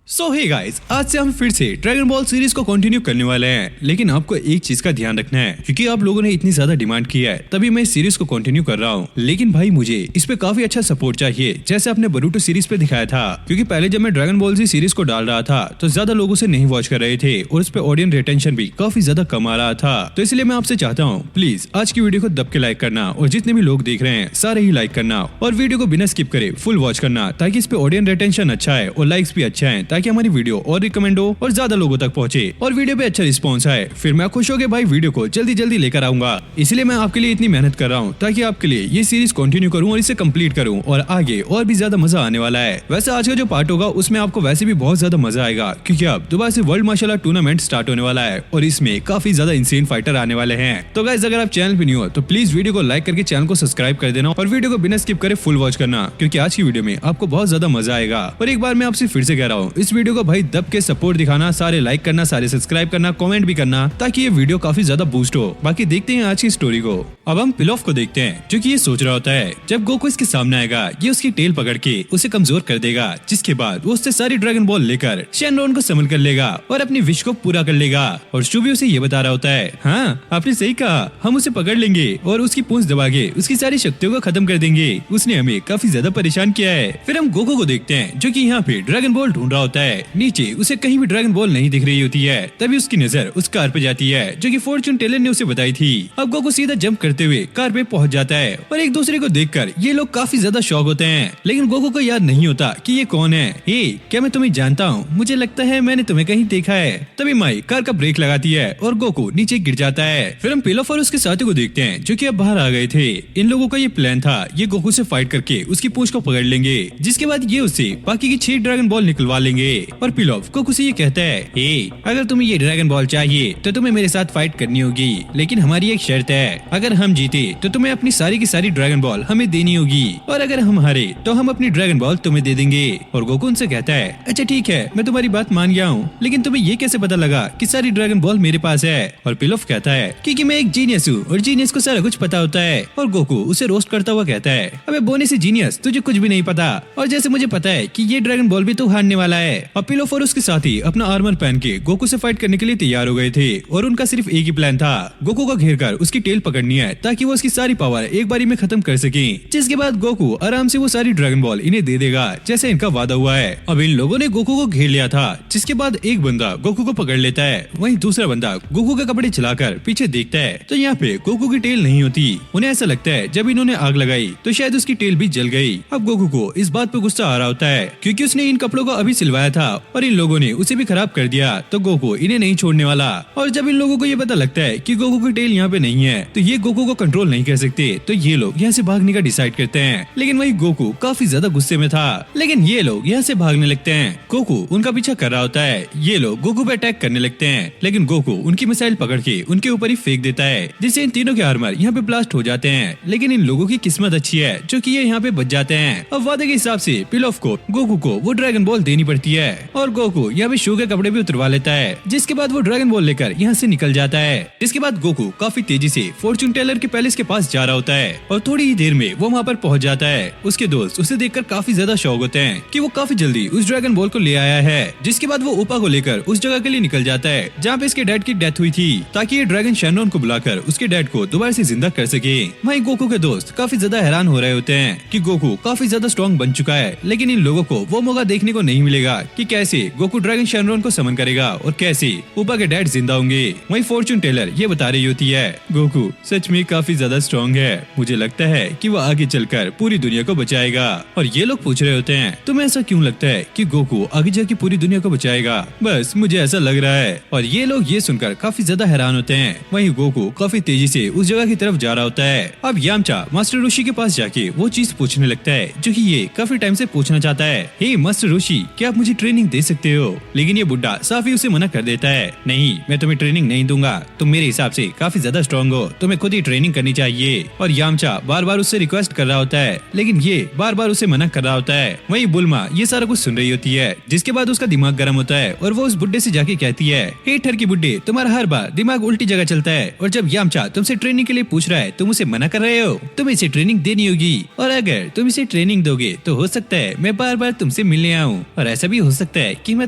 सो hey guys, आज से हम फिर से ड्रैगन बॉल सीरीज को कंटिन्यू करने वाले हैं। लेकिन आपको एक चीज का ध्यान रखना है, क्योंकि आप लोगों ने इतनी ज्यादा डिमांड की है तभी मैं इस सीरीज को कंटिन्यू कर रहा हूँ। लेकिन भाई मुझे इस पे काफी अच्छा सपोर्ट चाहिए, जैसे आपने बरूटो सीरीज पे दिखाया था। क्योंकि पहले जब मैं ड्रैगन बॉल जी सीरीज को डाल रहा था तो ज्यादा लोगों से नहीं वॉच कर रहे थे और उस पर ऑडियंस रिटेंशन भी काफी ज्यादा कम आ रहा था। तो इसलिए मैं आपसे चाहता हूँ, प्लीज आज की वीडियो को दब के लाइक करना और जितने भी लोग देख रहे हैं सारे ही लाइक करना और वीडियो को बिना स्किप करे फुल वॉच करना, ताकि इस पे ऑडियंस रिटेंशन अच्छा है और लाइक्स भी अच्छा है, ताकि हमारी वीडियो और रिकमेंड हो और ज्यादा लोगों तक पहुंचे और वीडियो पे अच्छा रिस्पॉन्स आए। फिर मैं खुश हो गया भाई वीडियो को जल्दी जल्दी लेकर आऊंगा। इसलिए मैं आपके लिए इतनी मेहनत कर रहा हूँ ताकि आपके लिए ये सीरीज कंटिन्यू करूँ और इसे कंप्लीट करूँ और आगे और भी ज्यादा मजा आने वाला है। वैसे आज का जो पार्ट होगा उसमें आपको वैसे भी बहुत ज्यादा मजा आएगा, क्योंकि अब दोबारा से world martial art tournament start होने वाला है और इसमें काफी ज्यादा इंसेन फाइटर आने वाले हैं। तो गाइस, अगर आप चैनल पे न्यू हो तो प्लीज वीडियो को लाइक करके चैनल को सब्सक्राइब कर देना और वीडियो को बिना स्किप करे फुल वॉच करना, क्योंकि आज की वीडियो में आपको बहुत ज्यादा मजा आएगा। और एक बार मैं आपसे फिर से कह रहा हूँ, इस वीडियो को भाई दब के सपोर्ट दिखाना, सारे लाइक करना, सारे सब्सक्राइब करना, कमेंट भी करना, ताकि ये वीडियो काफी ज्यादा बूस्ट हो। बाकी देखते हैं आज की स्टोरी को। अब हम पिलॉफ को देखते हैं, जो कि ये सोच रहा होता है जब गोकू इसके सामने आएगा ये उसकी टेल पकड़ के उसे कमजोर कर देगा, जिसके बाद वो उससे सारी ड्रैगन बॉल लेकर शेनरॉन को समन कर लेगा और अपनी विश को पूरा कर लेगा। और शुभी उसे ये बता रहा होता है, हाँ आपने सही कहा, हम उसे पकड़ लेंगे और उसकी पूंछ दबा के उसकी सारी शक्तियों को खत्म कर देंगे। उसने हमें काफी ज्यादा परेशान किया है। फिर हम गोकू को देखते हैं, जो कि यहाँ पे ड्रैगन बॉल ढूंढ रहा होता है। नीचे उसे कहीं भी ड्रैगन बॉल नहीं दिख रही होती है। तभी उसकी नजर उस कार पे जाती है जो कि फॉर्चून टेलर ने उसे बताई थी। अब गोकू सीधा जंप करते हुए कार पे पहुंच जाता है और एक दूसरे को देखकर ये लोग काफी ज्यादा शॉक होते हैं। लेकिन गोकू को याद नहीं होता कि ये कौन है। हे, क्या मैं तुम्हें जानता हूँ? मुझे लगता है मैंने तुम्हें कहीं देखा है। तभी माई कार का ब्रेक लगाती है और गोकू नीचे गिर जाता है। फिर हम पिलॉफ और उसके साथी को देखते हैं, जो कि अब बाहर आ गए थे। इन लोगों का ये प्लान था, ये गोकू से फाइट करके उसकी पूंछ को पकड़ लेंगे, जिसके बाद ये उससे बाकी की 6 ड्रैगन बॉल निकलवा लेंगे। और पिलॉफ गोकू से ये कहता है, हे, अगर तुम्हें ये ड्रैगन बॉल चाहिए तो तुम्हें मेरे साथ फाइट करनी होगी, लेकिन हमारी एक शर्त है, अगर हम जीते तो तुम्हें अपनी सारी की सारी ड्रैगन बॉल हमें देनी होगी, और अगर हम हारे तो हम अपनी ड्रैगन बॉल तुम्हें दे देंगे। और गोकू उनसे कहता है, अच्छा ठीक है, मैं तुम्हारी बात मान गया हूँ, लेकिन तुम्हें ये कैसे पता लगा कि सारी ड्रैगन बॉल मेरे पास है? और पिलॉफ कहता है, क्योंकि मैं एक जीनियस हूँ और जीनियस को सारा कुछ पता होता है। और गोकू उसे रोस्ट करता हुआ कहता है, अबे बोने से जीनियस, तुझे कुछ भी नहीं पता, और जैसे मुझे पता है कि ये ड्रैगन बॉल भी तू हारने वाला है। और पिलॉफ और उसके साथी अपना आर्मर पहन के गोकू से फाइट करने के लिए तैयार हो गए थे और उनका सिर्फ एक ही प्लान था, गोकू को घेर कर उसकी टेल पकड़नी है ताकि वो उसकी सारी पावर एक बारी में खत्म कर सके। जिसके बाद गोकू आराम से वो सारी ड्रैगन बॉल इन्हें दे देगा, जैसे इनका वादा हुआ है। अब इन लोगों ने गोकू को घेर लिया था, जिसके बाद एक बंदा गोकू को पकड़ लेता है, वहीं दूसरा बंदा गोकू के कपड़े चलाकर पीछे देखता है तो यहाँ पे गोकू की टेल नहीं होती। उन्हें ऐसा लगता है जब इन्होंने आग लगाई तो शायद उसकी टेल भी जल गई। अब गोकू को इस बात पे गुस्सा आ रहा होता है, क्योंकि उसने इन कपड़ों को अभी सिलवाया था और इन लोगों ने उसे भी खराब कर दिया, तो गोकू इन्हें नहीं छोड़ने वाला। और जब इन लोगों को ये पता लगता है कि गोकू की टेल यहाँ पे नहीं है तो ये गोकू को कंट्रोल नहीं कर सकते, तो ये लोग यहाँ से भागने का डिसाइड करते हैं। लेकिन वही गोकू काफी ज्यादा गुस्से में था, लेकिन ये लोग यहाँ से भागने लगते हैं। गोकू उनका पीछा कर रहा होता है। ये लोग गोकू पे अटैक करने लगते हैं, लेकिन गोकू उनकी मिसाइल पकड़ के उनके ऊपर ही फेंक देता है, जिससे इन तीनों के आर्मर यहाँ पे ब्लास्ट हो जाते हैं। लेकिन इन लोगों की किस्मत अच्छी है, जो कि ये यहाँ पे बच जाते हैं। अब वादे के हिसाब से पिलॉफ को गोकू को वो ड्रैगन बॉल देनी पड़ती है और गोकू यहाँ पे शू के कपड़े भी उतरवा लेता है, जिसके बाद वो ड्रैगन बॉल लेकर यहाँ से निकल जाता है। इसके बाद गोकू काफी तेजी से फॉर्चून टेलर के पैलेस के पास जा रहा होता है और थोड़ी ही देर में वो वहाँ पर पहुँच जाता है। उसके दोस्त उसे देखकर काफी ज्यादा शौक होते हैं कि वो काफी जल्दी उस ड्रैगन बॉल को ले आया है। जिसके बाद वो उपा को लेकर उस जगह के लिए निकल जाता है जहाँ पे इसके डैड की डेथ हुई थी, ताकि ये ड्रैगन शेनरॉन को बुलाकर उसके डैड को दोबारा से जिंदा कर सके। वहीं गोकू के दोस्त काफी ज्यादा हैरान हो रहे होते हैं कि गोकू काफी ज्यादा स्ट्रॉन्ग बन चुका है, लेकिन इन लोगों को वो मौका देखने को नहीं मिलेगा कि कैसे गोकू ड्रैगन शेनरॉन को समन करेगा और कैसे उपा के डैड जिंदा होंगे। वहीं फॉर्चून टेलर ये बता रही होती है, गोकू सच में काफी ज्यादा स्ट्रॉन्ग है, मुझे लगता है कि वो आगे चलकर पूरी दुनिया को बचाएगा। और ये लोग पूछ रहे होते हैं, तुम्हें ऐसा क्यों लगता है कि गोकू आगे जाके पूरी दुनिया को बचाएगा? बस मुझे ऐसा लग रहा है। और ये लोग ये सुनकर काफी ज्यादा हैरान होते हैं। वहीं गोकू काफी तेजी से उस जगह की तरफ जा रहा होता है। अब यामचा मास्टर ऋषि के पास जाके वो चीज पूछने लगता है जो कि ये काफी टाइम से पूछना चाहता है, हे मास्टर ऋषि, क्या आप मुझे ट्रेनिंग दे सकते हो? लेकिन ये बुड्ढा साफ ही उसे मना कर देता है, नहीं मैं तुम्हें ट्रेनिंग नहीं दूंगा, तुम मेरे हिसाब से काफी ज्यादा स्ट्रॉन्ग हो, तुम्हें खुद ही ट्रेनिंग करनी चाहिए। और यामचा बार बार उससे रिक्वेस्ट कर रहा होता है, लेकिन ये बार बार उसे मना कर रहा होता है। वहीं बुल्मा ये सारा कुछ सुन रही होती है, जिसके बाद उसका दिमाग गर्म होता है और वो उस बुड्ढे से जाके कहती है, हे ठरकी बुड्ढे, तुम्हारा हर बार दिमाग उल्टी जगह चलता है, और जब यामचा तुमसे ट्रेनिंग के लिए पूछ रहा है तुम उसे मना कर रहे हो। तुम्हें इसे ट्रेनिंग देनी होगी, और अगर तुम इसे ट्रेनिंग दोगे तो हो सकता है मैं बार बार तुमसे मिलने आऊँ। और ऐसा तभी हो सकता है कि मैं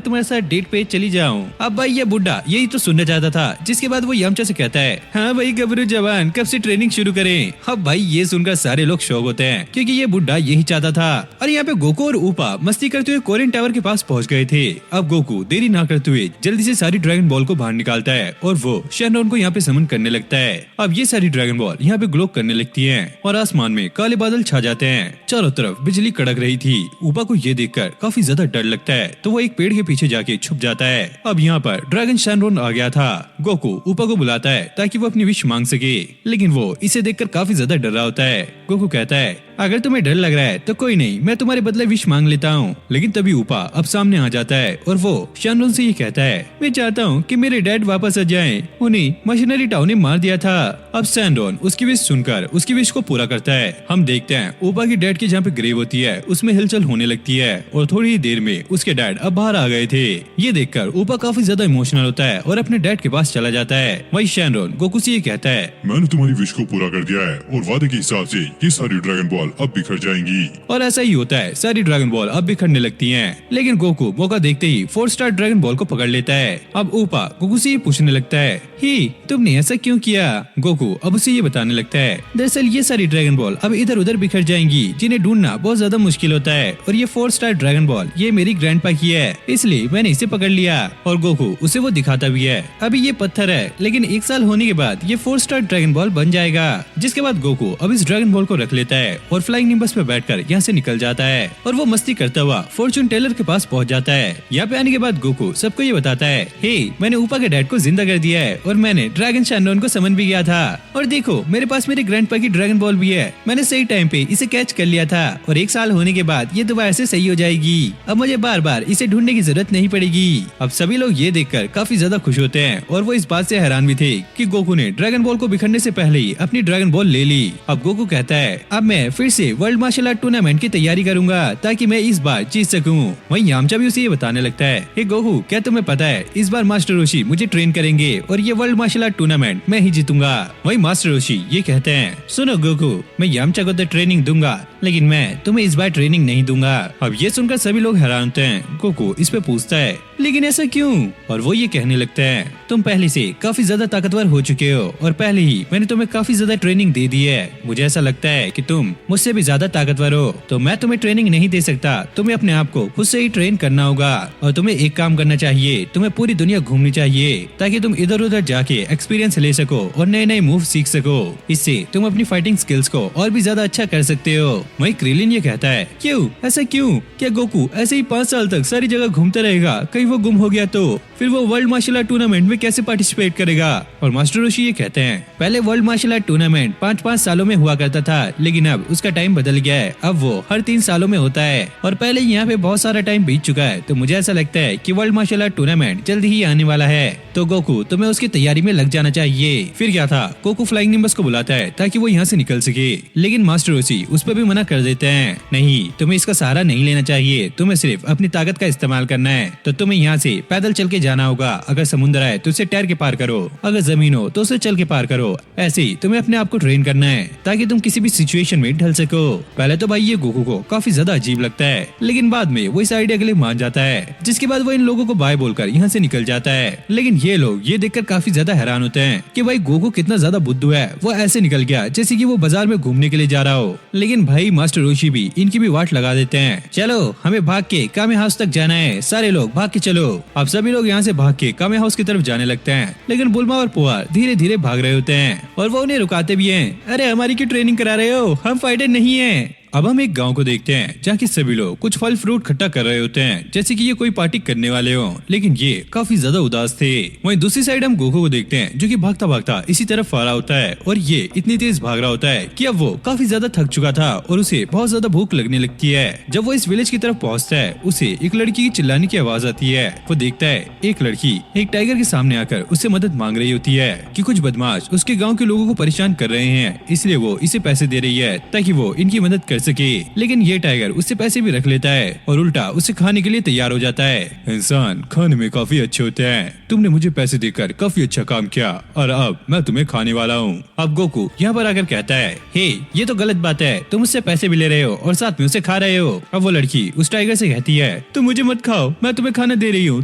तुम्हारे साथ डेट पे चली जाऊं। अब भाई ये बुड्ढा यही तो सुनना चाहता था, जिसके बाद वो यामचा से कहता है, हाँ भाई गबरू जवान, कब से ट्रेनिंग शुरू करें। अब भाई ये सुनकर सारे लोग शौक होते हैं, क्योंकि ये बुड्ढा यही चाहता था। और यहाँ पे गोकू और ऊपा मस्ती करते हुए कोरियन टावर के पास पहुंच गए थे। अब गोकू देरी ना करते हुए जल्दी से सारी ड्रैगन बॉल को बाहर निकालता है और वो शेनरॉन को यहाँ पे समन करने लगता है। अब ये सारी ड्रैगन बॉल यहाँ पे ग्लो करने लगती हैं और आसमान में काले बादल छा जाते हैं। चारों तरफ बिजली कड़क रही थी। ऊपा को ये देखकर काफी ज्यादा डर लगता है, तो वो एक पेड़ के पीछे जाके छुप जाता है। अब यहाँ पर ड्रैगन शेनरॉन आ गया था। गोकू ऊपा को बुलाता है ताकि वो अपनी विश मांग सके, लेकिन वो इसे देखकर काफी ज्यादा डर रहा होता है। गोकू कहता है, अगर तुम्हें डर लग रहा है तो कोई नहीं, मैं तुम्हारे बदले विश मांग लेता हूँ। लेकिन तभी ऊपा अब सामने आ जाता है और वो शेनरॉन से ये कहता है, मैं चाहता हूँ कि मेरे डैड वापस आ जाएं, उन्हें मशीनरी टाउन ने मार दिया था। अब शेनरॉन उसकी विश सुनकर उसकी विश को पूरा करता है। हम देखते हैं ऊपा की डैड की जहाँ पे ग्रेव होती है उसमें हिलचल होने लगती है और थोड़ी ही देर में उसके डैड अब बाहर आ गए थे। ये देखकर ऊपा काफी ज्यादा इमोशनल होता है और अपने डैड के पास चला जाता है। वही शेनरॉन गोकू से ये कहता है, मैंने तुम्हारी विश को पूरा कर दिया है और वादे के हिसाब से ये सारी ड्रैगन बॉल अब बिखर जाएंगी। और ऐसा ही होता है, सारी ड्रैगन बॉल अब बिखरने लगती हैं। लेकिन गोकू मौका देखते ही 4 स्टार ड्रैगन बॉल को पकड़ लेता है। अब ऊपा गोकू से ये पूछने लगता है, ही तुमने ऐसा क्यों किया? गोकू अब उसे ये बताने लगता है, दरअसल ये सारी ड्रैगन बॉल अब इधर उधर बिखर जाएंगी, जिन्हें ढूंढना बहुत ज्यादा मुश्किल होता है। और ये 4 स्टार ड्रैगन बॉल ये मेरी ग्रैंडपा की है, इसलिए मैंने इसे पकड़ लिया। और गोकू उसे वो दिखाता भी है। अभी ये पत्थर है, लेकिन 1 साल होने के बाद ये 4 स्टार ड्रैगन बॉल बन जाएगा। जिसके बाद गोकू अब इस ड्रैगन बॉल को रख लेता है और फ्लाइंग निम्बस पे बैठकर यहाँ से निकल जाता है। और वो मस्ती करता हुआ फॉर्चून टेलर के पास पहुँच जाता है। यहाँ पे आने के बाद गोकू सबको ये बताता है, हे मैंने ऊपा के डैड को जिंदा कर दिया है और मैंने ड्रैगन शेनरॉन को समन भी किया था। और देखो मेरे पास मेरे ग्रैंडपा की ड्रैगन बॉल भी है, मैंने सही टाइम पे इसे कैच कर लिया था और 1 साल होने के बाद ये दोबारा से सही हो जाएगी। अब मुझे बार बार इसे ढूंढने की जरूरत नहीं पड़ेगी। अब सभी लोग ये देखकर काफी ज्यादा खुश होते हैं और वो इस बात से हैरान भी थे कि गोकू ने ड्रैगन बॉल को बिखरने से पहले ही अपनी ड्रैगन बॉल ले ली। अब गोकू कहता है, अब मैं फिर से वर्ल्ड मार्शल आर्ट टूर्नामेंट की तैयारी करूंगा ताकि मैं इस बार जीत सकूं। वहीं यामचा भी उसे ये बताने लगता है, हे गोकू क्या तुम्हें पता है इस बार मास्टर रोशी मुझे ट्रेन करेंगे और ये वर्ल्ड मार्शल आर्ट टूर्नामेंट मैं ही जीतूंगा। वहीं मास्टर रोशी ये कहते हैं, सुनो गोकू मैं यामचा को तो ट्रेनिंग दूंगा, लेकिन मैं तुम्हें इस बार ट्रेनिंग नहीं दूंगा। अब ये सुनकर सभी लोग हैरान होते हैं। गोकू इस पे पूछता है, लेकिन ऐसा क्यों? और वो ये कहने लगता है, तुम पहले से काफी ज्यादा ताकतवर हो चुके हो और पहले ही मैंने तुम्हें काफी ज्यादा ट्रेनिंग दे दी है। मुझे ऐसा लगता है कि तुम मुझसे भी ज्यादा ताकतवर हो, तो मैं तुम्हें ट्रेनिंग नहीं दे सकता। तुम्हें अपने आप को खुद से ही ट्रेन करना होगा और तुम्हें एक काम करना चाहिए, तुम्हें पूरी दुनिया घूमनी चाहिए ताकि तुम इधर उधर जाके एक्सपीरियंस ले सको और नए नए मूव सीख सको। इससे तुम अपनी फाइटिंग स्किल्स को और भी ज्यादा अच्छा कर सकते हो। वहीं क्रिलिन ये कहता है, क्यों ऐसा क्यों? क्या गोकू ऐसे ही 5 साल तक सारी जगह घूमता रहेगा? कहीं वो गुम हो गया तो फिर वो वर्ल्ड मार्शल आर्ट टूर्नामेंट में कैसे पार्टिसिपेट करेगा? और मास्टर रोशी ये कहते हैं, पहले वर्ल्ड मार्शल आर्ट टूर्नामेंट 5-5 सालों में हुआ करता था, लेकिन अब उसका टाइम बदल गया है। अब वो हर 3 सालों में होता है और पहले यहाँ पे बहुत सारा टाइम बीत चुका है, तो मुझे ऐसा लगता है कि वर्ल्ड मार्शल आर्ट टूर्नामेंट जल्दी ही आने वाला है। तो गोकू तुम्हें उसकी तैयारी में लग जाना चाहिए। फिर क्या था, गोकू फ्लाइंग निम्बस को बुलाता है ताकि वो यहाँ से निकल सके, लेकिन मास्टर रोशी उस पर भी मना कर देते हैं, नहीं तुम्हें इसका सहारा नहीं लेना चाहिए, तुम्हें सिर्फ अपनी ताकत का इस्तेमाल करना है। तो तुम्हें यहाँ से पैदल चल के जाना होगा, अगर समुद्र है तो उसे तैर के पार करो, अगर जमीन हो तो उसे चल के पार करो। ऐसे ही तुम्हें अपने आप को ट्रेन करना है ताकि तुम किसी भी सिचुएशन में ढल सको। पहले तो भाई ये गोकू को काफी ज्यादा अजीब लगता है, लेकिन बाद में वो इस आइडिया के लिए मान जाता है। जिसके बाद वो इन लोगों को बाय बोलकर यहाँ से निकल जाता है। लेकिन ये लोग ये देखकर काफी ज्यादा हैरान होते हैं कि भाई गोकू कितना ज्यादा बुद्धू है, वो ऐसे निकल गया जैसे कि वो बाजार में घूमने के लिए जा रहा हो। लेकिन भाई मास्टर रोशी भी इनकी भी वाट लगा देते हैं, चलो हमें भाग के कामे हाउस तक जाना है, सारे लोग भाग के चलो। अब सभी लोग यहाँ से भाग के कामे हाउस की तरफ जाने लगते हैं, लेकिन बुलमा और पुआर धीरे धीरे भाग रहे होते हैं और वो उन्हें रुकाते भी हैं। अरे हमारी क्यों ट्रेनिंग करा रहे हो, हम फाइटर नहीं है। अब हम एक गांव को देखते हैं जहाँ के सभी लोग कुछ फल फ्रूट खट्टा कर रहे होते हैं, जैसे कि ये कोई पार्टी करने वाले हो, लेकिन ये काफी ज्यादा उदास थे। वहीं दूसरी साइड हम गोकू को देखते हैं जो कि भागता भागता इसी तरफ आ रहा होता है और ये इतनी तेज भाग रहा होता है कि अब वो काफी ज्यादा थक चुका था और उसे बहुत ज्यादा भूख लगने लगती है। जब वो इस विलेज की तरफ पहुँचता है, उसे एक लड़की की चिल्लाने की आवाज आती है। वो देखता है एक लड़की एक टाइगर के सामने आकर उससे मदद मांग रही होती है कि कुछ बदमाश उसके गाँव के लोगों को परेशान कर रहे हैं, इसलिए वो इसे पैसे दे रही है ताकि वो इनकी मदद कर कर सके, लेकिन ये टाइगर उससे पैसे भी रख लेता है और उल्टा उसे खाने के लिए तैयार हो जाता है। इंसान खाने में काफी अच्छे होते हैं, तुमने मुझे पैसे देकर काफी अच्छा काम किया और अब मैं तुम्हें खाने वाला हूँ। अब गोकू यहाँ पर आकर कहता है, हे ये तो गलत बात है, तुम उससे पैसे भी ले रहे हो और साथ में उसे खा रहे हो। अब वो लड़की उस टाइगर से कहती है, तुम मुझे मत खाओ, मैं तुम्हें खाना दे रही हूँ,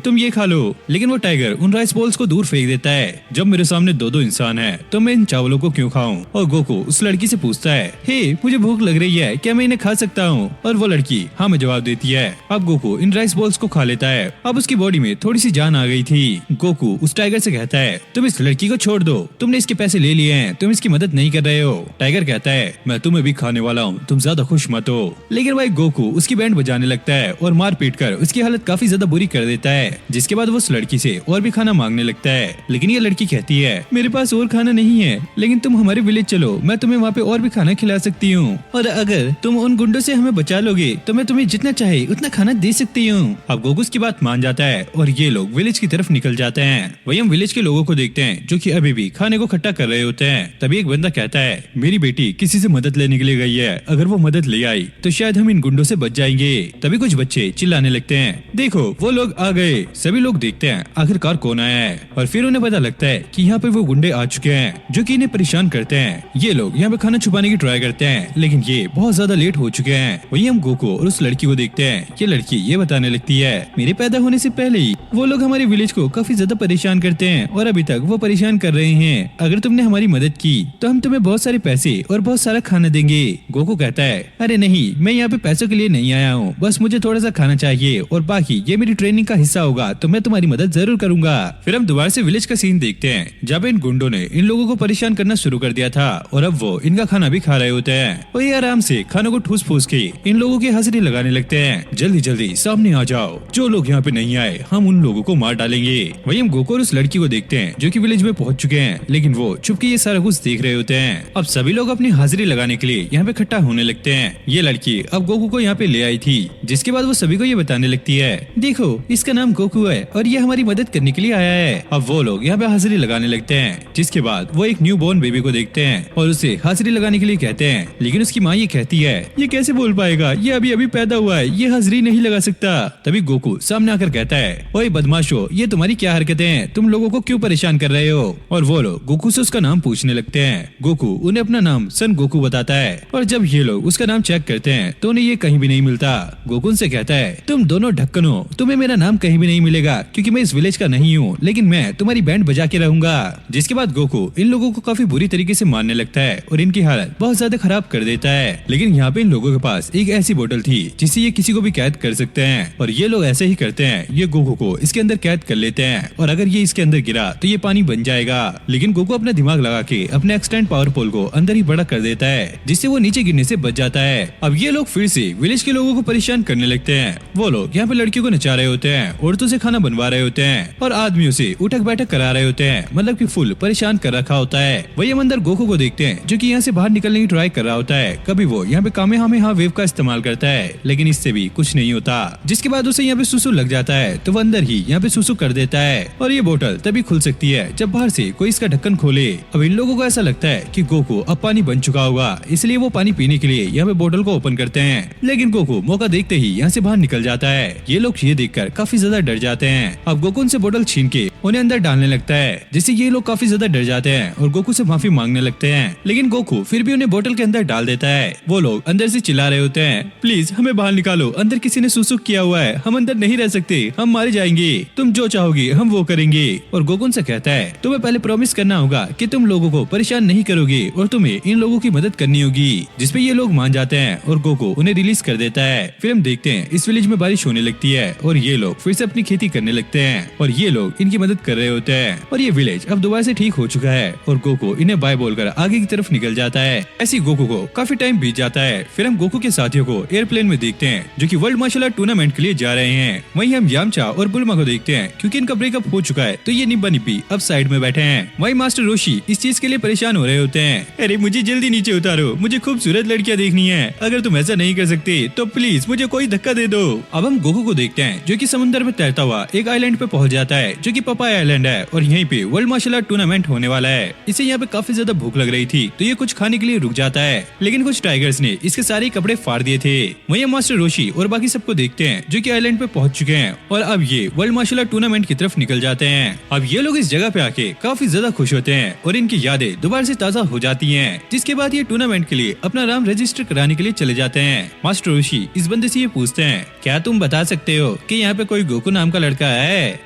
तुम ये खा लो। लेकिन वो टाइगर उन राइस बॉल्स को दूर फेंक देता है। जब मेरे सामने दो इंसान है तो मैं इन चावलों को क्यों खाऊं? और गोकू उस लड़की से पूछता है, हे मुझे भूख लग रही है, क्या मैं इन्हें खा सकता हूँ? और वो लड़की हाँ में जवाब देती है। अब गोकू इन राइस बॉल्स को खा लेता है। अब उसकी बॉडी में थोड़ी सी जान आ गई थी। गोकू उस टाइगर से कहता है, तुम इस लड़की को छोड़ दो, तुमने इसके पैसे ले लिए हैं, तुम इसकी मदद नहीं कर रहे हो। टाइगर कहता है, मैं तुम्हें भी खाने वाला हूँ, तुम ज्यादा खुश मत हो। लेकिन भाई गोकू उसकी बैंड बजाने लगता है और मार पीट कर उसकी हालत काफी ज्यादा बुरी कर देता है। जिसके बाद वो उस लड़की से और भी खाना मांगने लगता है। लेकिन ये लड़की कहती है, मेरे पास और खाना नहीं है, लेकिन तुम हमारे विलेज चलो, मैं तुम्हें वहाँ पे और भी खाना खिला सकती हूँ, और अगर तुम उन गुंडों से हमें बचा लोगे तो मैं तुम्हें जितना चाहे उतना खाना दे सकती हूँ। अब गोकू उसकी बात मान जाता है और ये लोग विलेज की तरफ निकल जाते हैं। वही हम विलेज के लोगों को देखते हैं जो कि अभी भी खाने को इकट्ठा कर रहे होते हैं। तभी एक बंदा कहता है, मेरी बेटी किसी से मदद लेने के लिए गई है, अगर वो मदद ले आई तो शायद हम इन गुंडों से बच जाएंगे। तभी कुछ बच्चे चिल्लाने लगते हैं, देखो वो लोग आ गए। सभी लोग देखते हैं आखिरकार कौन आया है और फिर उन्हें पता लगता है कि यहाँ पे वो गुंडे आ चुके हैं जो कि इन्हें परेशान करते हैं। ये लोग यहाँ पे खाना छुपाने की ट्राई करते हैं, लेकिन ये बहुत ज्यादा लेट हो चुके हैं। वही हम गोकू और उस लड़की को देखते हैं। ये लड़की ये बताने लगती है, मेरे पैदा होने से पहले ही वो लोग हमारे विलेज को काफी ज्यादा परेशान करते हैं और अभी तक वो परेशान कर रहे हैं। अगर तुमने हमारी मदद की तो हम तुम्हें बहुत सारे पैसे और बहुत सारा खाना देंगे। गोकू कहता है, अरे नहीं, मैं यहाँ पे पैसों के लिए नहीं आया हूँ, बस मुझे थोड़ा सा खाना चाहिए और बाकी ये मेरी ट्रेनिंग का हिस्सा होगा तो मैं तुम्हारी मदद जरूर करूंगा। फिर हम दोबारा से विलेज का सीन देखते हैं जब इन गुंडों ने इन लोगों को परेशान करना शुरू कर दिया था और अब वो इनका खाना भी खा रहे होते हैं और ये आराम से खानों को ठूस फूस के इन लोगों की हाजिरी लगाने लगते हैं। जल्दी जल्दी सामने आ जाओ, जो लोग यहाँ पे नहीं आए हम उन लोगों को मार डालेंगे। वही हम गोकू और उस लड़की को देखते हैं जो कि विलेज में पहुंच चुके हैं, लेकिन वो चुपके ये सारा कुछ देख रहे होते हैं। अब सभी लोग अपनी हाजिरी लगाने के लिए यहाँ पे इकट्ठा होने लगते हैं। ये लड़की अब गोकू को यहाँ पे ले आई थी, जिसके बाद वो सभी को ये बताने लगती है, देखो इसका नाम गोकू है और ये हमारी मदद करने के लिए आया है। अब वो लोग यहाँ पे हाजिरी लगाने लगते हैं, जिसके बाद वो एक न्यू बॉर्न बेबी को देखते हैं और उसे हाजिरी लगाने के लिए कहते हैं। लेकिन उसकी माँ ये कहती है, ये कैसे बोल पाएगा, ये अभी अभी पैदा हुआ है, ये हाजिरी नहीं लगा सकता। तभी गोकू सामने आकर कहता है, ओए बदमाशो, ये तुम्हारी क्या हरकतें हैं, तुम लोगों को क्यों परेशान कर रहे हो? और वो लोग गोकू से उसका नाम पूछने लगते हैं। गोकू उन्हें अपना नाम सन गोकू बताता है और जब ये लोग उसका नाम चेक करते हैं तो उन्हें ये कहीं भी नहीं मिलता। गोकू उनसे कहता है, तुम दोनों ढक्कन हो, तुम्हें मेरा नाम कहीं भी नहीं मिलेगा क्योंकि मैं इस विलेज का नहीं हूँ, लेकिन मैं तुम्हारी बैंड बजा के रहूंगा। जिसके बाद गोकू इन लोगों को काफी बुरी तरीके से मारने लगता है और इनकी हालत बहुत ज्यादा खराब कर देता है। लेकिन यहाँ पे इन लोगों के पास एक ऐसी बोतल थी जिससे ये किसी को भी कैद कर सकते हैं और ये लोग ऐसे ही करते हैं, ये गोकू को इसके अंदर कैद कर लेते हैं और अगर ये इसके अंदर गिरा तो ये पानी बन जाएगा। लेकिन गोकू अपना दिमाग लगा के अपने एक्सटेंड पावर पोल को अंदर ही बड़ा कर देता है, जिससे वो नीचे गिरने से बच जाता है। अब ये लोग फिर से विलेज के लोगों को परेशान करने लगते हैं। वो लोग यहाँ पे लड़कियों को नचा रहे होते हैं, औरतों से खाना बनवा रहे होते हैं और आदमियों से उठक बैठक करा रहे होते हैं, मतलब कि फुल परेशान कर रखा होता है। वही हम अंदर गोकू को देखते हैं जो कि यहाँ से बाहर निकलने की ट्राई कर रहा होता है। कभी वो यहाँ पे कामेहामेहा वेव का इस्तेमाल करता है, लेकिन इससे भी कुछ नहीं होता। जिसके बाद उसे यहाँ पे सुसु लग जाता है तो वो अंदर ही यहाँ पे सुसु कर देता है और ये बोतल तभी खुल सकती है जब बाहर से कोई इसका ढक्कन खोले। अब इन लोगों को ऐसा लगता है कि गोकू अब पानी बन चुका होगा, इसलिए वो पानी पीने के लिए यहाँ पे बोतल को ओपन करते हैं। लेकिन गोकू मौका देखते ही यहाँ से बाहर निकल जाता है। ये लोग ये देखकर काफी ज्यादा डर जाते हैं। अब गोकू उनसे बोतल छीन के उन्हें अंदर डालने लगता है, जिससे ये लोग काफी ज्यादा डर जाते हैं और गोकू से माफी मांगने लगते हैं। लेकिन गोकू फिर भी उन्हें बोतल के अंदर डाल देता है। वो लोग अंदर से चिल्ला रहे होते हैं, प्लीज हमें बाहर निकालो, अंदर किसी ने सुसु किया हुआ है, हम अंदर नहीं रह सकते, हम मारे जाएंगे, तुम जो चाहोगी हम वो करेंगे। और गोकू उनसे कहता है, तुम्हें पहले प्रॉमिस करना होगा कि तुम लोगों को परेशान नहीं करोगे और तुम्हें इन लोगों की मदद करनी होगी। जिसपे ये लोग मान जाते हैं और गोकू उन्हें रिलीज कर देता है। फिर हम देखते हैं इस विलेज में बारिश होने लगती है और ये लोग फिर से अपनी खेती करने लगते हैं और ये लोग इनकी मदद कर रहे होते हैं और ये विलेज अब दोबारा से ठीक हो चुका है और गोकू इन्हें बाय बोलकर आगे की तरफ निकल जाता है। ऐसी गोकू को काफी टाइम बीत जाता है। फिर हम गोकू के साथियों को एयरप्लेन में देखते हैं जो कि वर्ल्ड मार्शल आर्ट टूर्नामेंट के लिए जा रहे हैं। वहीं हम यामचा और बुल्मा को देखते हैं क्योंकि इनका ब्रेकअप हो चुका है तो ये निब्बा निब्बी अब साइड में बैठे हैं। वहीं मास्टर रोशी इस चीज के लिए परेशान हो रहे होते हैं, अरे मुझे जल्दी नीचे उतारो, मुझे खूबसूरत लड़कियां देखनी है, अगर तुम ऐसा नहीं कर सकते तो प्लीज मुझे कोई धक्का दे दो। अब हम गोकू को देखते हैं जो कि समुद्र में तैरता हुआ एक आइलैंड पे पहुंच जाता है जो कि पाई आइलैंड है और यहीं पे वर्ल्ड मार्शल आर्ट टूर्नामेंट होने वाला है। इसे यहाँ पे काफी ज्यादा भूख लग रही थी तो ये कुछ खाने के लिए रुक जाता है, लेकिन कुछ टाइगर्स ने इसके सारे कपड़े फाड़ दिए थे। वहीं मास्टर रोशी और बाकी सबको देखते हैं जो कि आइलैंड पे पहुंच चुके हैं और अब ये वर्ल्ड मार्शल आर्ट टूर्नामेंट की तरफ निकल जाते हैं। अब ये लोग इस जगह पे आके काफी ज्यादा खुश होते हैं और इनकी यादें दोबारा से ताजा हो जाती हैं। जिसके बाद ये टूर्नामेंट के लिए अपना नाम रजिस्टर कराने के लिए चले जाते हैं। मास्टर रोशी इस बंदे से ये पूछते हैं, क्या तुम बता सकते हो कि यहाँ पे कोई गोकू नाम का लड़का है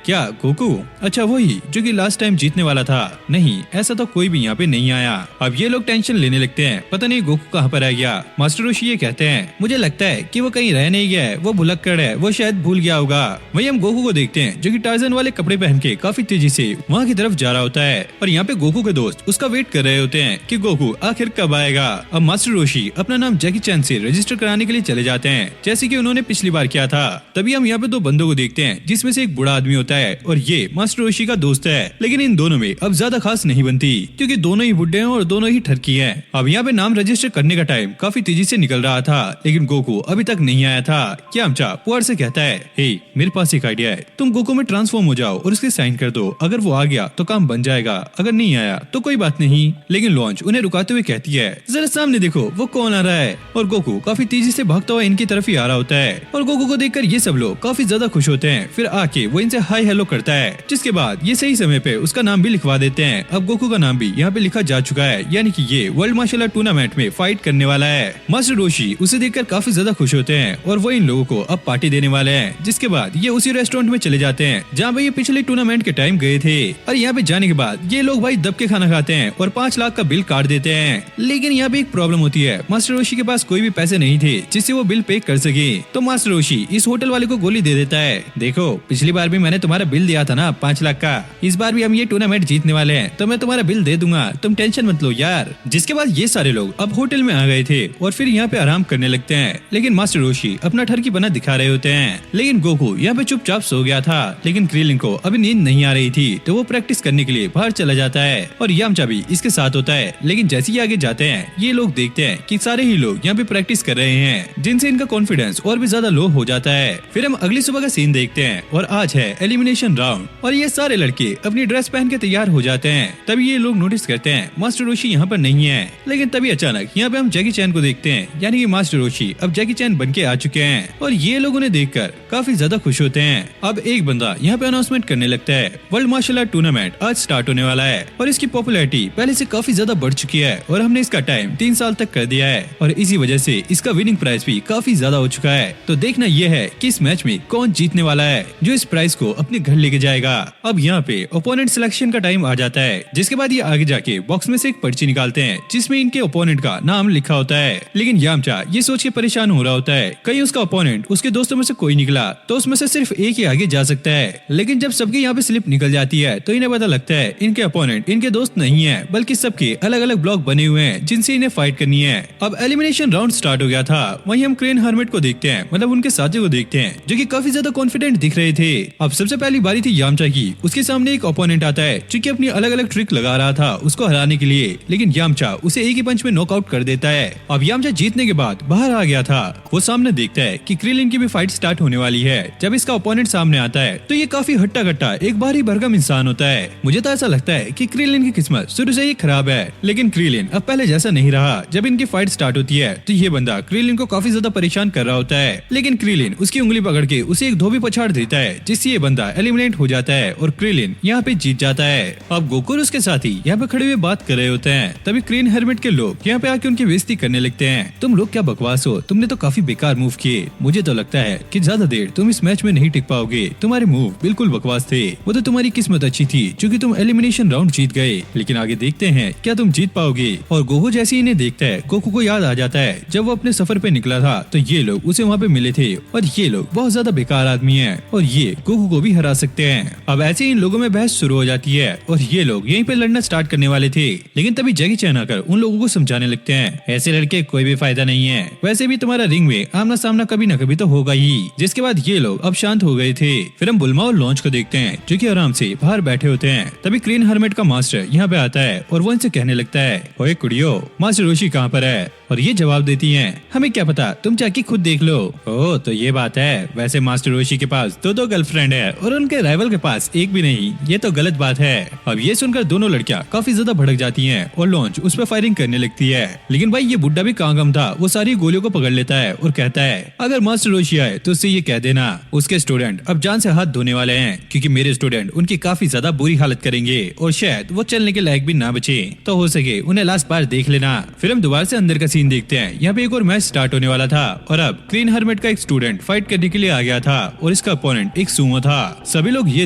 क्या? गोकू? अच्छा वही जो कि लास्ट टाइम जीतने वाला था। नहीं, ऐसा तो कोई भी यहाँ पे नहीं आया। अब ये लोग टेंशन लेने लगते हैं, पता नहीं गोकू कहाँ पर आ गया। मास्टर रोशी ये कहते हैं, मुझे लगता है कि वो कहीं रह नहीं गया है, वो भुलक्कड़ है, वो शायद भूल गया होगा। वहीं हम गोकू को देखते हैं जो कि टार्जन वाले कपड़े पहन के काफी तेजी से वहाँ की तरफ जा रहा होता है और यहाँ पे गोकू के दोस्त उसका वेट कर रहे होते हैं कि गोकू आखिर कब आएगा। अब मास्टर रोशी अपना नाम जैकी चैन से रजिस्टर कराने के लिए चले जाते हैं जैसे कि उन्होंने पिछली बार किया था। तभी हम यहाँ पे दो बंदों को देखते हैं जिसमें से एक बूढ़ा आदमी होता है और ये मास्टर रोशी का दोस्त है। लेकिन इन दोनों में अब ज्यादा खास नहीं बनती क्योंकि दोनों ही बुड्ढे हैं और दोनों ही ठरकी हैं। अब यहाँ पे नाम रजिस्टर करने का टाइम काफी तेजी से निकल रहा था लेकिन गोकू अभी तक नहीं आया था। यामचा पुआर से कहता है, हे मेरे पास एक आइडिया है, तुम गोकू में ट्रांसफॉर्म हो जाओ और उसके साइन कर दो। अगर वो आ गया तो काम बन जाएगा, अगर नहीं आया तो कोई बात नहीं। लेकिन लॉन्च उन्हें रुकाते हुए कहती है, जरा सामने देखो वो कौन आ रहा है। और गोकू काफी तेजी से भागता हुआ इनकी तरफ ही आ रहा होता है और गोकू को देखकर ये सब लोग काफी ज्यादा खुश होते हैं। फिर आके वो इनसे हाय हेलो करता है जिसके बाद ये सही समय पे उसका नाम भी लिखवा देते हैं। अब गोकू का नाम भी यहाँ पे लिखा जा चुका है, यानी कि ये वर्ल्ड मार्शल आर्ट टूर्नामेंट में फाइट करने वाला है। मास्टर रोशी उसे देखकर काफी ज्यादा खुश होते हैं और वो इन लोगों को अब पार्टी देने वाले हैं। जिसके बाद ये उसी रेस्टोरेंट में चले जाते हैं जहाँ पे ये पिछले टूर्नामेंट के टाइम गए थे और यहाँ पे जाने के बाद ये लोग भाई दब के खाना खाते हैं और 5 लाख का बिल काट देते हैं। लेकिन यहाँ पे एक प्रॉब्लम होती है, मास्टर रोशी के पास कोई भी पैसे नहीं थे जिससे वो बिल पे कर सके। तो मास्टर रोशी इस होटल वाले को गोली दे देता है, देखो पिछली बार भी मैंने तुम्हारा बिल दिया था ना 5 लाख का, इस बार भी हम ये टूर्नामेंट जीतने वाले हैं तो मैं तुम्हारा बिल दे दूंगा, तुम टेंशन मत लो यार। जिसके बाद ये सारे लोग अब होटल में आ गए थे और फिर यहाँ पे आराम करने लगते हैं। लेकिन मास्टर रोशी अपना ठरकी बना दिखा रहे होते हैं। लेकिन गोकू यहाँ पे चुपचाप सो गया था। लेकिन क्रिलिन को अभी नींद नहीं आ रही थी तो वो प्रैक्टिस करने के लिए बाहर चला जाता है और यामचा भी इसके साथ होता है। लेकिन जैसे ही आगे जाते हैं ये लोग देखते हैं कि सारे ही लोग यहाँ पे प्रैक्टिस कर रहे हैं जिनसे इनका कॉन्फिडेंस और भी ज्यादा लो हो जाता है। फिर हम अगली सुबह का सीन देखते हैं और आज है एलिमिनेशन राउंड और ये सारे लड़के अपनी ड्रेस पहन के तैयार हो जाते हैं। तभी ये लोग नोटिस करते हैं मास्टर रोशी यहाँ पर नहीं है। लेकिन तभी अचानक यहाँ पे हम जैकी चैन को देखते हैं, यानी कि मास्टर रोशी अब जैकी चैन बन के आ चुके हैं और ये लोग उन्हें देखकर काफी ज्यादा खुश होते हैं। अब एक बंदा यहाँ पे अनाउंसमेंट करने लगता है, वर्ल्ड मार्शल आर्ट टूर्नामेंट आज स्टार्ट होने वाला है और इसकी पॉपुलैरिटी पहले से काफी ज्यादा बढ़ चुकी है और हमने इसका टाइम 3 साल तक कर दिया है और इसी वजह से इसका विनिंग प्राइस भी काफी ज्यादा हो चुका है। तो देखना यह है कि इस मैच में कौन जीतने वाला है जो इस प्राइस को अपने घर लेके जाएगा। अब यहाँ पे ओपोनेंट सिलेक्शन का टाइम आ जाता है जिसके बाद ये आगे जाके बॉक्स में से एक पर्ची निकालते हैं जिसमें इनके ओपोनेंट का नाम लिखा होता है। लेकिन यामचा ये सोच के परेशान हो रहा होता है कहीं उसका ओपोनेंट उसके दोस्तों में से कोई निकला तो उसमें से सिर्फ एक ही आगे जा सकता है। लेकिन जब सबकी यहाँ पे स्लिप निकल जाती है तो इन्हें पता लगता है इनके ओपोनेंट इनके दोस्त नहीं है बल्कि सबके अलग अलग ब्लॉक बने हुए हैं जिनसे इन्हें फाइट करनी है। अब एलिमिनेशन राउंड स्टार्ट हो गया था। वहीं हम क्रेन हर्मिट को देखते हैं, मतलब उनके साथी को देखते हैं जो कि काफी ज्यादा कॉन्फिडेंट दिख रहे थे। अब सबसे पहली बारी थी यामचा की। उसके सामने एक ओपोनेंट आता है जो कि अपनी अलग अलग ट्रिक लगा रहा था उसको हराने के लिए, लेकिन यामचा उसे एक ही पंच में नॉकआउट कर देता है। अब यामचा जीतने के बाद बाहर आ गया था। वो सामने देखता है कि क्रिलिन की भी फाइट स्टार्ट होने वाली है। जब इसका ओपोनेंट सामने आता है तो ये काफी हट्टा कट्टा एक भारी भरकम इंसान होता है। मुझे तो ऐसा लगता है कि क्रिलिन की किस्मत शुरू से ही खराब है, लेकिन क्रिलिन अब पहले जैसा नहीं रहा। जब इनकी फाइट स्टार्ट होती है तो ये बंदा क्रिलिन को काफी ज्यादा परेशान कर रहा होता है, लेकिन क्रिलिन उसकी उंगली पकड़ के उसे एक धोबी पछाड़ देता है जिससे ये बंदा एलिमिनेट हो जाता है और क्रिलिन यहाँ पे जीत जाता है। अब गोकू और उसके साथी यहाँ पे खड़े हुए बात कर रहे होते हैं। तभी क्रेन हर्मिट के लोग यहाँ पे आके उनकी बेइज्जती करने लगते हैं। तुम लोग क्या बकवास हो, तुमने तो काफी बेकार मूव किए। मुझे तो लगता है कि ज्यादा देर तुम इस मैच में नहीं टिक पाओगे। तुम्हारे मूव बिल्कुल बकवास थे। वो तो तुम्हारी किस्मत अच्छी थी क्योंकि तुम एलिमिनेशन राउंड जीत गए, लेकिन आगे देखते हैं क्या तुम जीत पाओगे। और गोकू जैसे ही इन्हें देखता है गोकू को याद आ जाता है जब वो अपने सफर पे निकला था तो ये लोग उसे वहाँ पे मिले थे और ये लोग बहुत ज्यादा बेकार आदमी हैं और ये गोकू को भी हरा सकते हैं। अब ऐसे ही इन लोगों में बहस शुरू हो जाती है और ये लोग यहीं पे लड़ना स्टार्ट करने वाले थे, लेकिन तभी जैकी चैन आकर उन लोगों को समझाने लगते हैं ऐसे लड़के कोई भी फायदा नहीं है, वैसे भी तुम्हारा रिंग में आमना सामना कभी न कभी तो होगा ही। जिसके बाद ये लोग अब शांत हो गए थे। फिर हम बुलमा और लॉन्च को देखते हैं जो कि आराम से बाहर बैठे होते हैं। तभी क्रेन हर्मिट का मास्टर यहाँ पे आता है और वो इनसे कहने लगता है, ओए कुड़ियो, मास्टर रोशी कहाँ पर है? और ये जवाब देती है, हमें क्या पता, तुम जाके खुद देख लो। ओह तो ये बात है, वैसे मास्टर रोशी के पास दो गर्लफ्रेंड है और उनके राइवल के पास एक भी नहीं, ये तो गलत बात है। अब ये सुनकर दोनों लड़कियां काफी ज्यादा भड़क जाती हैं और लॉन्च उस पर फायरिंग करने लगती है। लेकिन भाई ये बुड्ढा भी कहाँ गम था, वो सारी गोलियों को पकड़ लेता है और कहता है, अगर मास्टर रोशी आए तो उससे ये कह देना उसके स्टूडेंट अब जान से हाथ धोने वाले हैं, क्योंकि मेरे स्टूडेंट उनकी काफी ज्यादा बुरी हालत करेंगे और शायद वो चलने के लायक भी ना बचे, तो हो सके उन्हें लास्ट बार देख लेना। फिर हम दोबारा से अंदर का सीन देखते हैं। यहाँ पे एक और मैच स्टार्ट होने वाला था और अब ग्रीन हर्मिट का एक स्टूडेंट फाइट करने के लिए आ गया था और इसका अपोनेंट एक सूमो था। सभी लोग ये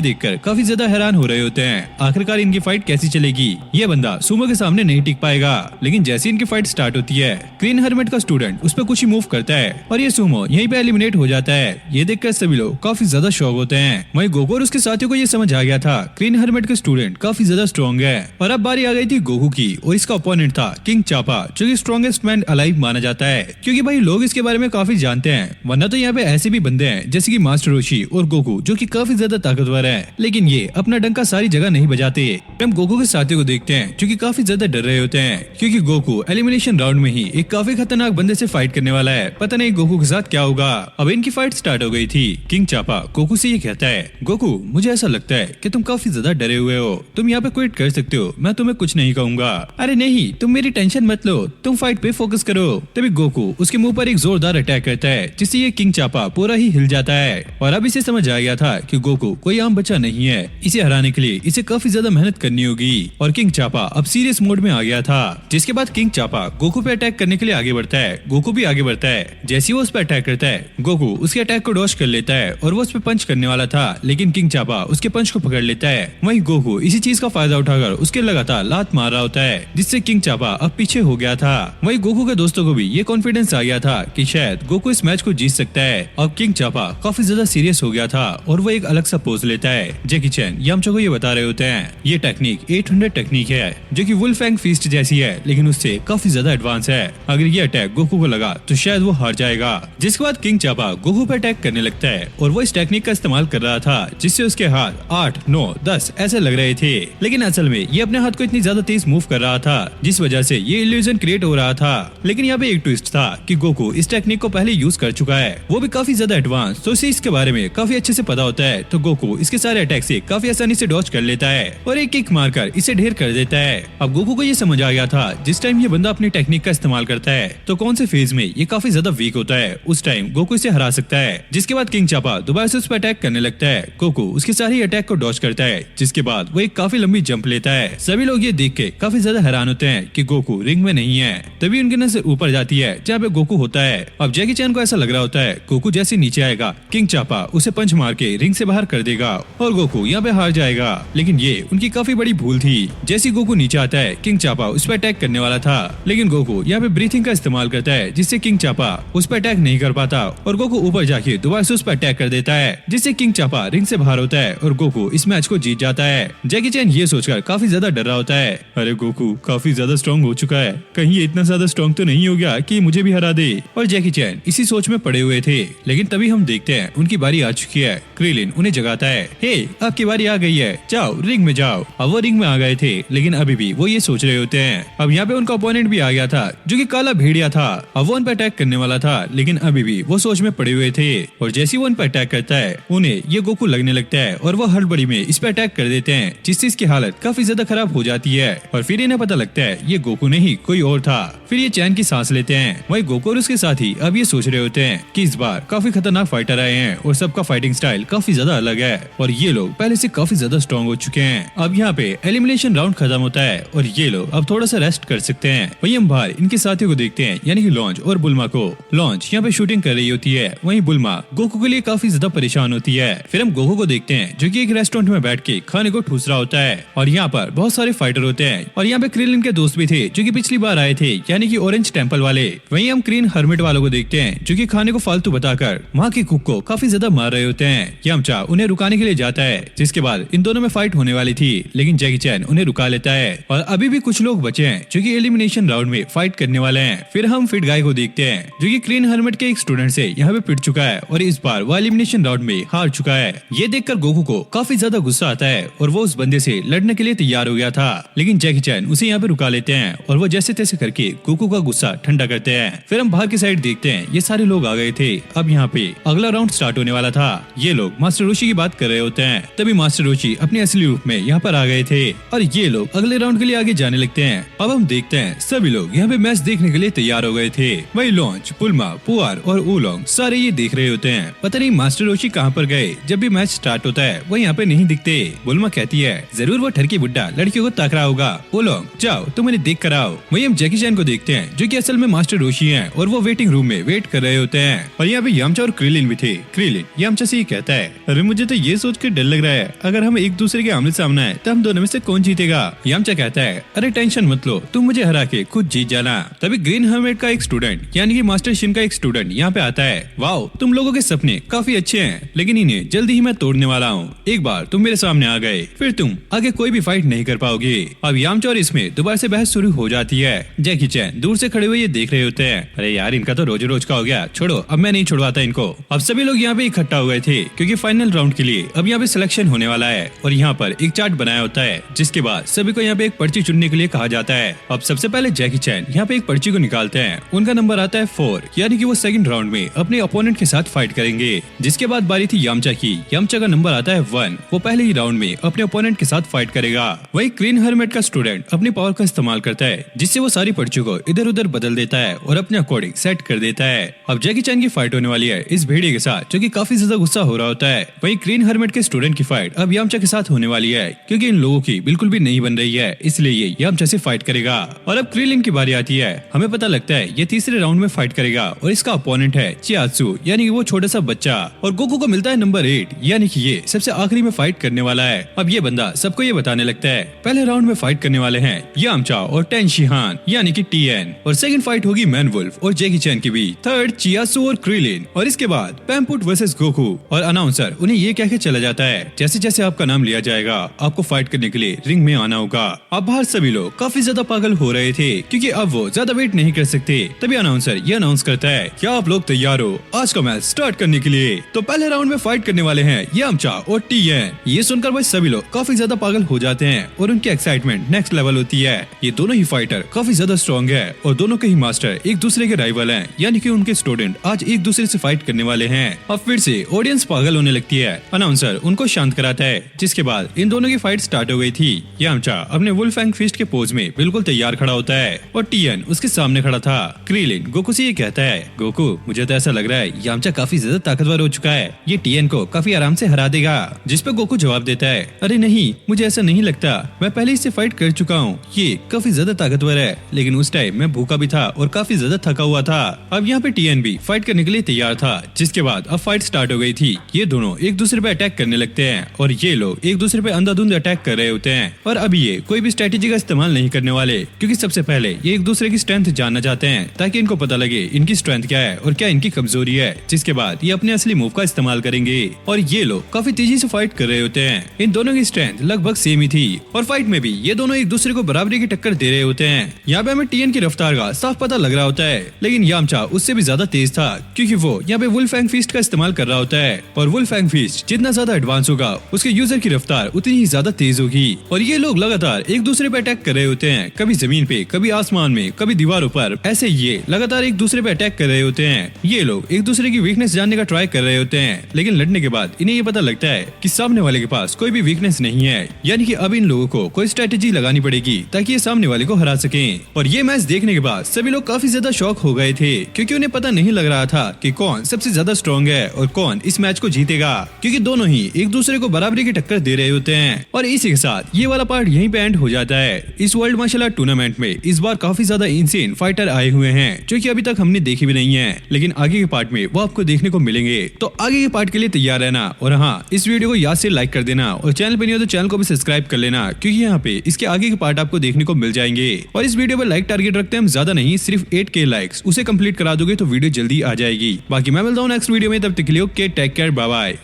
देखकर काफी ज्यादा हैरान हो रहे होते हैं, आखिरकार इनकी फाइट कैसी चलेगी, ये बंदा सूमो के सामने नहीं टिक पाएगा। लेकिन जैसे इनकी फाइट स्टार्ट होती है, ग्रीन हर्मिट का स्टूडेंट उस पर कुछ ही मूव करता है और ये सूमो यहीं पे एलिमिनेट हो जाता है। ये देखकर सभी लोग काफी ज्यादा शॉक होते हैं। वहीं गोकू और उसके साथियों को ये समझ आ गया था ग्रीन हर्मिट का स्टूडेंट काफी ज्यादा स्ट्रॉन्ग है। और अब बारी आ गई थी गोकू की और इसका ओपोनेंट था किंग चापा, जो कि स्ट्रॉन्गेस्ट मैन अलाइव माना जाता है, क्योंकि भाई लोग इसके बारे में काफी जानते हैं। वरना तो यहाँ पे ऐसे भी बंदे हैं जैसे कि मास्टर रोशी और गोकू, जो कि काफी ज्यादा ताकतवर है, लेकिन ये अपना डंका सारी जगह नहीं बजाते। हम गोकू के साथियों को देखते हैं जो कि काफी ज्यादा डर रहे होते हैं, क्योंकि गोकू एलिमिनेशन राउंड में ही एक काफी खतरनाक बंदे से फाइट करने वाला है। पता नहीं गोकू के साथ क्या होगा। अब इनकी फाइट स्टार्ट हो गई थी। किंग चापा गोकू से ये कहता है, गोकू मुझे ऐसा लगता है कि तुम काफी ज्यादा डरे हुए हो, तुम यहाँ पे क्विट कर सकते हो, मैं तुम्हें कुछ नहीं कहूंगा। अरे नहीं, तुम मेरी टेंशन मत लो, तुम फाइट पे फोकस करो। तभी गोकू उसके मुंह पर एक जोरदार अटैक करता है, जिससे ये किंग चापा पूरा ही हिल जाता है। और अब इसे समझ आ गया था कि गोकू कोई आम बच्चा नहीं है, इसे हराने के लिए इसे काफी ज्यादा मेहनत करनी होगी। और किंग चापा अब सीरियस मोड में आ गया था, जिसके बाद किंग चापा गोकू पे अटैक करने के लिए आगे बढ़ता है। गोकू भी आगे बढ़ता है। जैसे ही वो उस पर अटैक करता है, गोकू उसके अटैक को डॉज कर लेता है और वो उस पर पंच करने वाला था, लेकिन किंग चापा उसके पंच को पकड़ लेता है। वहीं गोकू इसी चीज का फायदा उठाकर उसके लगातार लात मार रहा होता है, जिससे किंग चापा अब पीछे हो गया था। वहीं गोकू के दोस्तों को भी ये कॉन्फिडेंस आ गया था कि शायद गोकू इस मैच को जीत सकता है। अब किंग चापा काफी ज्यादा सीरियस हो गया था और वो एक अलग सा पोज लेता है। जैकी चैन यामचा को ये बता रहे होते हैं, ये टेक्निक 800 टेक्निक है, जो कि वुल्फैंग फीस्ट जैसी है, लेकिन उससे काफी ज्यादा एडवांस है। अगर ये अटैक गोकू को लगा तो शायद वो हार जाएगा। जिसके बाद किंग चापा गोकू पे अटैक करने लगता है और वो इस टेक्निक का इस्तेमाल कर रहा था, जिससे उसके हाथ 8, 9, 10 ऐसे लग रहे थे। लेकिन असल में ये अपने हाथ को इतनी ज्यादा तेज मूव कर रहा था, जिस वजह से ये इल्यूजन क्रिएट हो रहा था। लेकिन यहाँ पे एक ट्विस्ट था कि गोकू इस टेक्निक को पहले यूज कर चुका है, वो भी काफी ज्यादा एडवांस, तो इसे इसके बारे में काफी अच्छे से पता होता है। तो गोकू इसके सारे अटैक से काफी आसानी से डॉज कर लेता है और एक किक मारकर इसे ढेर कर देता है। अब गोकू को ये समझ आ गया था, जिस टाइम ये बंदा अपनी टेक्निक का इस्तेमाल करता है तो कौन से फेज में ये काफी ज्यादा वीक होता है, उस टाइम गोकू इसे हरा सकता है। जिसके बाद किंग चापा दोबारा से उस पर अटैक करने लगता है। गोकू उसके सारे अटैक को डॉज करता है, जिसके बाद वो एक काफी लंबी जंप लेता है। सभी लोग ये देख के काफी ज्यादा हैरान होते हैं कि गोकू रिंग में नहीं है। तभी उनकी नजर ऊपर जाती है जहाँ पे गोकू होता है। अब जैकी चैन को ऐसा लग रहा होता है गोकू जैसे नीचे आएगा, किंग चापा उसे पंच मार के रिंग से बाहर कर देगा और गोकू यहाँ पे हार जाएगा। लेकिन ये उनकी काफी बड़ी भूल थी। जैसे गोकू नीचे आता है, किंग चापा उस पर अटैक करने वाला था, लेकिन गोकू यहाँ पे ब्रीथिंग का इस्तेमाल करता है, जिससे किंग चापा उस पर अटैक नहीं कर पाता और गोकू ऊपर जाके दोबारा से उस पर अटैक कर देता है, जिससे किंग चापा रिंग से बाहर होता है और गोकू इस मैच को जीत जाता है। जैकी चैन ये सोचकर काफी ज्यादा डर रहा होता है, अरे गोकू काफी ज्यादा स्ट्रॉन्ग हो चुका है, कहीं ये इतना ज्यादा स्ट्रॉन्ग तो नहीं हो गया कि मुझे भी हरा दे। और जैकी चैन इसी सोच में पड़े हुए थे, लेकिन तभी हम देखते हैं उनकी बारी आ चुकी है। क्रिलिन उन्हें जगाता है, हे आपकी बारी आ गई है, जाओ रिंग में जाओ। अब वो रिंग में आ गए थे, लेकिन अभी भी वो ये सोच रहे होते हैं। अब यहाँ पे उनका ओपोनेंट भी आ गया था, जो कि काला भेड़िया था। अब वो उन पर अटैक करने वाला था, लेकिन अभी भी वो सोच में पड़े हुए थे। और जैसे वो उन पर अटैक करता है, उन्हें ये गोकू लगने लगता है और वो हड़बड़ी में इस पर अटैक कर देते हैं, जिससे इसकी हालत काफी ज्यादा खराब हो जाती है। और फिर इन्हें पता लगता है ये गोकू नहीं कोई और था। फिर ये चैन की सांस लेते हैं। वही गोकू और उसके साथी अब ये सोच रहे होते हैं कि इस बार काफी खतरनाक फाइटर आए हैं और सबका फाइटिंग स्टाइल काफी ज्यादा अलग है और ये लोग पहले से काफी ज्यादा स्ट्रॉन्ग हो चुके हैं। अब यहाँ पे एलिमिनेशन राउंड खत्म होता है और ये लोग अब थोड़ा सा रेस्ट कर सकते हैं। वही हम बाहर इनके साथियों को देखते हैं, यानी कि लॉन्च और बुल्मा को। लॉन्च यहाँ पे शूटिंग कर रही होती है, वहीं बुल्मा गोकू के लिए काफी ज्यादा परेशान होती है। फिर हम गोकू को देखते हैं जो कि एक रेस्टोरेंट में बैठ के खाने को ठूस रहा होता है और यहाँ पर बहुत सारे फाइटर होते हैं और यहाँ पे क्रिलिन के दोस्त भी थे जो कि पिछली बार आए थे, यानी कि ऑरेंज टेंपल वाले। वहीं हम ग्रीन हर्मिट वालों को देखते हैं जो कि खाने को फालतू बताकर वहाँ के कुक को काफी ज्यादा मार रहे होते हैं। यामचा उन्हें रुकाने के लिए जाता है, जिसके बाद इन दोनों में फाइट होने वाली थी, लेकिन जैकी चैन उन्हें रुका लेता है और अभी भी कुछ लोग बचे हैं जो कि एलिमिनेशन राउंड में फाइट करने वाले हैं। फिर हम फिट गाय को देखते हैं जो कि ग्रीन हर्मिट के एक स्टूडेंट से यहाँ पे पिट चुका है और इस बार वो एलिमिनेशन राउंड में हार चुका है। ये देखकर गोकू को काफी ज्यादा गुस्सा आता है और वो उस बंदे से लड़ने के लिए तैयार हो गया था, लेकिन जैकी चैन उसे यहाँ पे रुका लेते हैं और वो जैसे तैसे करके गोकू को का गुस्सा ठंडा करते हैं। फिर हम बाहर की साइड देखते हैं, ये सारे लोग आ गए थे। अब यहाँ पे अगला राउंड स्टार्ट होने वाला था। ये लोग मास्टर रोशी की बात कर रहे होते हैं, तभी मास्टर रोशी अपने असली रूप में यहाँ पर आ गए थे और ये लोग अगले राउंड के लिए आगे जाने लगते हैं। अब हम देखते हैं सभी लोग यहाँ पे मैच देखने के लिए तैयार हो गए थे। वही लॉन्च, पुलमा, पुआर और ओलोंग सारे ये देख रहे होते हैं। पता नहीं मास्टर रोशी कहाँ पर गए। जब भी मैच स्टार्ट होता है वो यहाँ पे नहीं दिखते। बुलमा कहती है जरूर वो ठरकी बुड्ढा लड़कियों को ताक रहा होगा। ओलोंग जाओ तुम उन्हें देख कर आओ। वही हम जैकी चैन को देखते हैं जो कि असल में मास्टर रोशी हैं और वो वेटिंग रूम में वेट कर रहे होते हैं। और यहाँ पे यामचा और क्रिलिन भी थे। क्रिलिन यामचा से ये कहता है अरे मुझे तो ये सोच कर डर लग रहा है अगर हम एक दूसरे के आमने सामने है तो हम दोनों में से कौन जीतेगा। यामचा कहता है अरे टेंशन मत लो, तुम मुझे हरा के खुद जीत जाना। तभी ग्रीन हर्मेट का एक स्टूडेंट यानी कि मास्टर शिन का एक स्टूडेंट यहाँ पे आता है। वाओ तुम लोगों के सपने काफी अच्छे हैं लेकिन इन्हें जल्दी ही मैं तोड़ने वाला हूँ। एक बार तुम मेरे सामने आ गए फिर तुम आगे कोई भी फाइट नहीं कर पाओगे। अब यामचा और इसमें दोबारा से बहस शुरू हो जाती है। जैकी चैन दूर से खड़े हुए ये देख रहे होते हैं। अरे यार इनका तो रोज रोज का हो गया, छोड़ो अब मैं नहीं छुड़वाता इनको। अब सभी लोग यहाँ पे इकट्ठा हो गए थे क्योंकि फाइनल राउंड के लिए अब यहाँ पे सिलेक्शन होने वाला है और यहाँ पर एक चार्ट बनाया होता है जिसके बाद सभी को यहाँ पे एक पर्ची चुनने के लिए कहा जाता है। अब सबसे पहले जैकी चैन यहाँ पे एक पर्ची को निकालते हैं। उनका नंबर आता है 4 यानी कि वो सेकंड राउंड में अपने ओपोनेंट के साथ फाइट करेंगे। जिसके बाद बारी थी यामचा की। यामचा का नंबर आता है 1, वो पहले ही राउंड में अपने ओपोनेंट के साथ फाइट करेगा। वही ग्रीन हर्मेट का स्टूडेंट अपनी पावर का इस्तेमाल करता है जिससे वो सारी पर्चियों को इधर उधर बदल देता है और अपने अकॉर्डिंग सेट कर देता है। अब जैकी चैन की फाइट होने वाली है इस भेड़िए के साथ जो कि काफी ज्यादा गुस्सा हो रहा होता है। वही ग्रीन हर्मेट के स्टूडेंट की फाइट अब यामचा के साथ होने वाली है क्योंकि इन लोगों की बिल्कुल भी नहीं बन रही है इसलिए ये यामचा से फाइट करेगा। और अब क्रिलिन की बारी आती है। हमें पता लगता है ये तीसरे राउंड में फाइट करेगा और इसका अपोनेंट है चियात्सु यानी कि वो छोटा सा बच्चा। और गोकू को मिलता है नंबर 8 यानी कि ये सबसे आखिरी में फाइट करने वाला है। अब ये बंदा सबको ये बताने लगता है पहले राउंड में फाइट करने वाले हैं यामचा और टेन शिहान यानी कि टीएन और सेकंड फाइट होगी मैन वुल्फ और जैकी चैन की बीच, थर्ड चियात्सु और क्रिलिन और इसके बाद पैम्पुट वर्सेस गोकू। और अनाउंसर उन्हें ये कह के चला जाता है जैसे जैसे आपका नाम लिया जाएगा आपको फाइट करने के लिए रिंग में आना होगा। अब बाहर सभी लोग काफी ज्यादा पागल हो रहे थे क्योंकि अब वो ज्यादा वेट नहीं कर सकते। तभी अनाउंसर ये अनाउंस करता है क्या आप लोग तैयार हो आज का मैच स्टार्ट करने के लिए। तो पहले राउंड में फाइट करने वाले हैं यामचा और टीएन। ये सुनकर भाई सभी लोग काफी ज्यादा पागल हो जाते हैं और उनकी एक्साइटमेंट नेक्स्ट लेवल होती है। ये दोनों ही फाइटर काफी ज्यादा स्ट्रॉन्ग है और दोनों के ही मास्टर एक दूसरे के राइवल हैं यानी कि उनके स्टूडेंट आज एक दूसरे से फाइट करने वाले हैं। अब फिर से ऑडियंस पागल होने लगती है। अनाउंसर उनको शांत कराता है जिसके बाद इन दोनों की फाइट स्टार्ट हो गई थी। यामचा अपने वुल्फैंग फिस्ट के पोज में बिल्कुल तैयार खड़ा होता है और टीएन उसके सामने खड़ा था। क्रिलिन गोकू से ये कहता है गोकू मुझे तो ऐसा लग रहा है यामचा काफी ज्यादा ताकतवर हो चुका है, ये टीएन को काफी आराम से हरा देगा। जिस पे गोकू जवाब देता है अरे नहीं मुझे ऐसा नहीं लगता, मैं पहले इससे फाइट कर चुका हूँ, ये काफी ज्यादा ताकतवर है लेकिन उस टाइम मैं भूखा भी था और काफी ज्यादा थका हुआ था। अब यहाँ पे टीएन भी फाइट करने के लिए तैयार था। जिसके बाद अब फाइट स्टार्ट हो गई थी। ये दोनों एक दूसरे पे अटैक करने लगते हैं और ये लोग एक दूसरे पे अंधाधुंध अटैक कर रहे होते हैं। और अभी ये कोई भी स्ट्रेटेजी का इस्तेमाल नहीं करने वाले क्योंकि सबसे पहले ये एक दूसरे की स्ट्रेंथ जानना चाहते हैं ताकि इनको पता लगे इनकी स्ट्रेंथ क्या है और क्या इनकी कमजोरी है। जिसके बाद ये अपने असली मूव का इस्तेमाल करेंगे और ये लोग काफी तेजी से फाइट कर रहे होते हैं। इन दोनों की स्ट्रेंथ लगभग सेम ही थी और फाइट में भी ये दोनों एक दूसरे को बराबरी की टक्कर दे रहे होते हैं। यहाँ पे हमें टीएन की रफ्तार का साफ पता लग रहा होता है लेकिन यामचा उससे भी ज्यादा तेज था क्योंकि वो यहाँ पे वुल्फैंग फीस्ट का इस्तेमाल कर रहा होता है और वुल्फैंग फीस्ट जितना ज्यादा एडवांस होगा उसके यूजर की रफ्तार उतनी ही ज्यादा तेज होगी। और ये लोग लगातार एक दूसरे पे अटैक कर रहे होते हैं, कभी जमीन पे, कभी आसमान में, कभी दीवारों पर। ऐसे ये लगातार एक दूसरे पे अटैक कर रहे होते हैं। ये लोग एक दूसरे की वीकनेस जानने का ट्राई कर रहे होते हैं लेकिन लड़ने के बाद इन्हें ये पता लगता है कि सामने वाले के पास कोई भी वीकनेस नहीं है यानी कि अब इन लोगों को कोई स्ट्रेटेजी लगानी पड़ेगी ताकि ये सामने वाले को हरा सकें। और ये मैच देखने के बाद सभी लोग काफी ज्यादा शॉक हो गए थे क्योंकि उन्हें पता नहीं लग रहा था कि कौन सबसे ज्यादा स्ट्रॉन्ग है और कौन इस मैच को जीतेगा क्योंकि दोनों ही एक दूसरे को बराबरी की टक्कर दे रहे होते हैं। और इसी के साथ ये वाला पार्ट यहीं पे एंड हो जाता है। इस वर्ल्ड मार्शल आर्ट टूर्नामेंट में इस बार काफी ज्यादा इंसेन फाइटर आए हुए हैं जो कि अभी तक हमने देखी भी नहीं है लेकिन आगे के पार्ट में वो आपको देखने को मिलेंगे। तो आगे के पार्ट के लिए तैयार रहना और हाँ इस वीडियो को याद से लाइक कर देना और चैनल पे नहीं हो तो चैनल को भी सब्सक्राइब कर लेना क्योंकि यहाँ पे इसके आगे के पार्ट आपको देखने को मिल जाएंगे। और इस वीडियो पर लाइक टारगेट रखते हैं हम, ज्यादा नहीं, सिर्फ 8K लाइक्स, उसे कंप्लीट करा दोगे तो वीडियो जल्दी आ जाएगी। बाकी मैं मिलता हूँ नेक्स्ट वीडियो में, तब तक के लिए okay, take care, bye bye.